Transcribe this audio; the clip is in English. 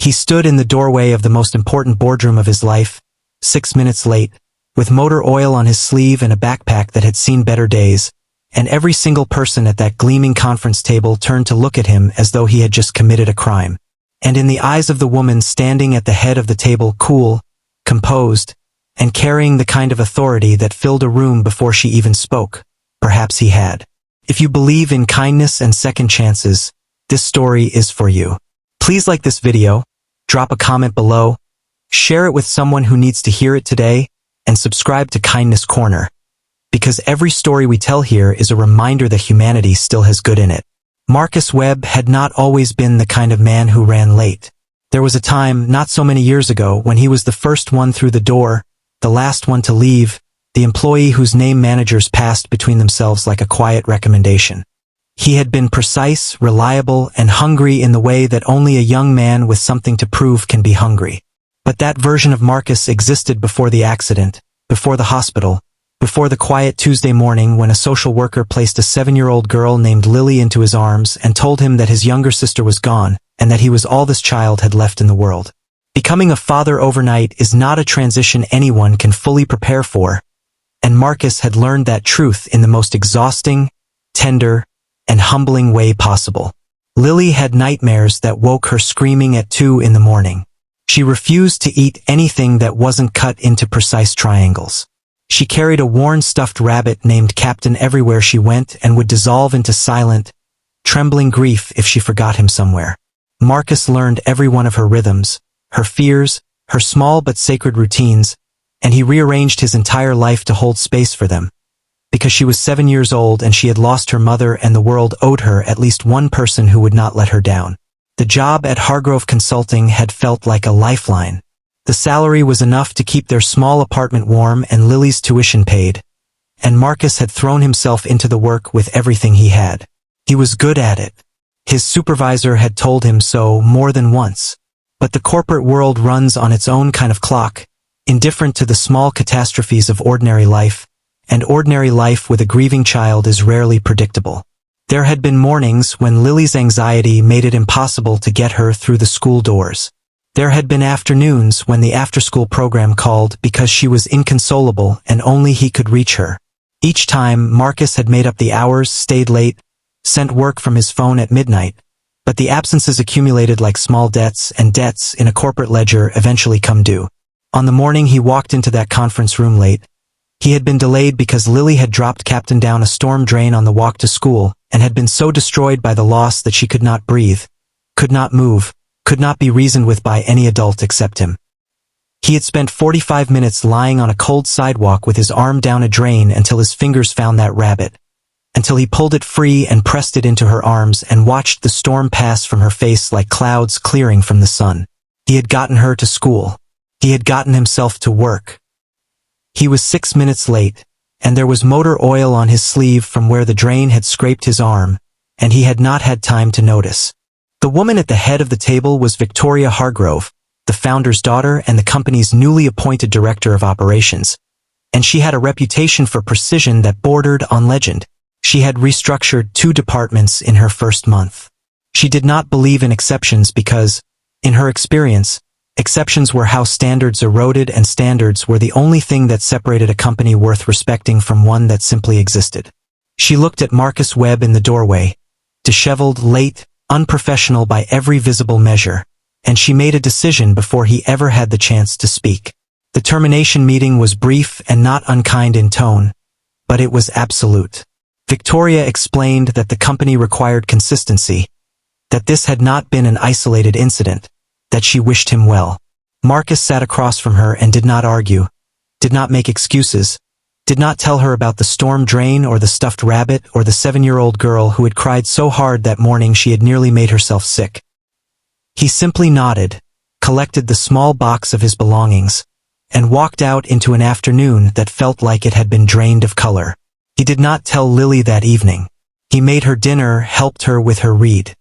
He stood in the doorway of the most important boardroom of his life, 6 minutes late, with motor oil on his sleeve and a backpack that had seen better days, and every single person at that gleaming conference table turned to look at him as though he had just committed a crime. And in the eyes of the woman standing at the head of the table, cool, composed, and carrying the kind of authority that filled a room before she even spoke, perhaps he had. If you believe in kindness and second chances, this story is for you. Please like this video, drop a comment below, share it with someone who needs to hear it today, and subscribe to Kindness Corner. Because every story we tell here is a reminder that humanity still has good in it. Marcus Webb had not always been the kind of man who ran late. There was a time, not so many years ago, when he was the first one through the door, the last one to leave, the employee whose name managers passed between themselves like a quiet recommendation. He had been precise, reliable, and hungry in the way that only a young man with something to prove can be hungry. But that version of Marcus existed before the accident, before the hospital, before the quiet Tuesday morning when a social worker placed a 7-year-old girl named Lily into his arms and told him that his younger sister was gone and that he was all this child had left in the world. Becoming a father overnight is not a transition anyone can fully prepare for, and Marcus had learned that truth in the most exhausting, tender, and humbling way possible. Lily had nightmares that woke her screaming at 2 in the morning. She refused to eat anything that wasn't cut into precise triangles. She carried a worn stuffed rabbit named Captain everywhere she went and would dissolve into silent, trembling grief if she forgot him somewhere. Marcus learned every one of her rhythms, her fears, her small but sacred routines, and he rearranged his entire life to hold space for them. Because she was 7 years old and she had lost her mother and the world owed her at least one person who would not let her down. The job at Hargrove Consulting had felt like a lifeline. The salary was enough to keep their small apartment warm and Lily's tuition paid, and Marcus had thrown himself into the work with everything he had. He was good at it. His supervisor had told him so more than once. But the corporate world runs on its own kind of clock, indifferent to the small catastrophes of ordinary life, and ordinary life with a grieving child is rarely predictable. There had been mornings when Lily's anxiety made it impossible to get her through the school doors. There had been afternoons when the after-school program called because she was inconsolable and only he could reach her. Each time, Marcus had made up the hours, stayed late, sent work from his phone at midnight, but the absences accumulated like small debts, and debts in a corporate ledger eventually come due. On the morning he walked into that conference room late, he had been delayed because Lily had dropped Captain down a storm drain on the walk to school and had been so destroyed by the loss that she could not breathe, could not move, could not be reasoned with by any adult except him. He had spent 45 minutes lying on a cold sidewalk with his arm down a drain until his fingers found that rabbit, until he pulled it free and pressed it into her arms and watched the storm pass from her face like clouds clearing from the sun. He had gotten her to school. He had gotten himself to work. He was 6 minutes late, and there was motor oil on his sleeve from where the drain had scraped his arm, and he had not had time to notice. The woman at the head of the table was Victoria Hargrove, the founder's daughter and the company's newly appointed director of operations, and she had a reputation for precision that bordered on legend. She had restructured 2 departments in her first month. She did not believe in exceptions because, in her experience, exceptions were how standards eroded and standards were the only thing that separated a company worth respecting from one that simply existed. She looked at Marcus Webb in the doorway, disheveled, late, unprofessional by every visible measure, and she made a decision before he ever had the chance to speak. The termination meeting was brief and not unkind in tone, but it was absolute. Victoria explained that the company required consistency, that this had not been an isolated incident, that she wished him well. Marcus sat across from her and did not argue, did not make excuses, did not tell her about the storm drain or the stuffed rabbit or the 7-year-old girl who had cried so hard that morning she had nearly made herself sick. He simply nodded, collected the small box of his belongings, and walked out into an afternoon that felt like it had been drained of color. He did not tell Lily that evening. He made her dinner, helped her with her read.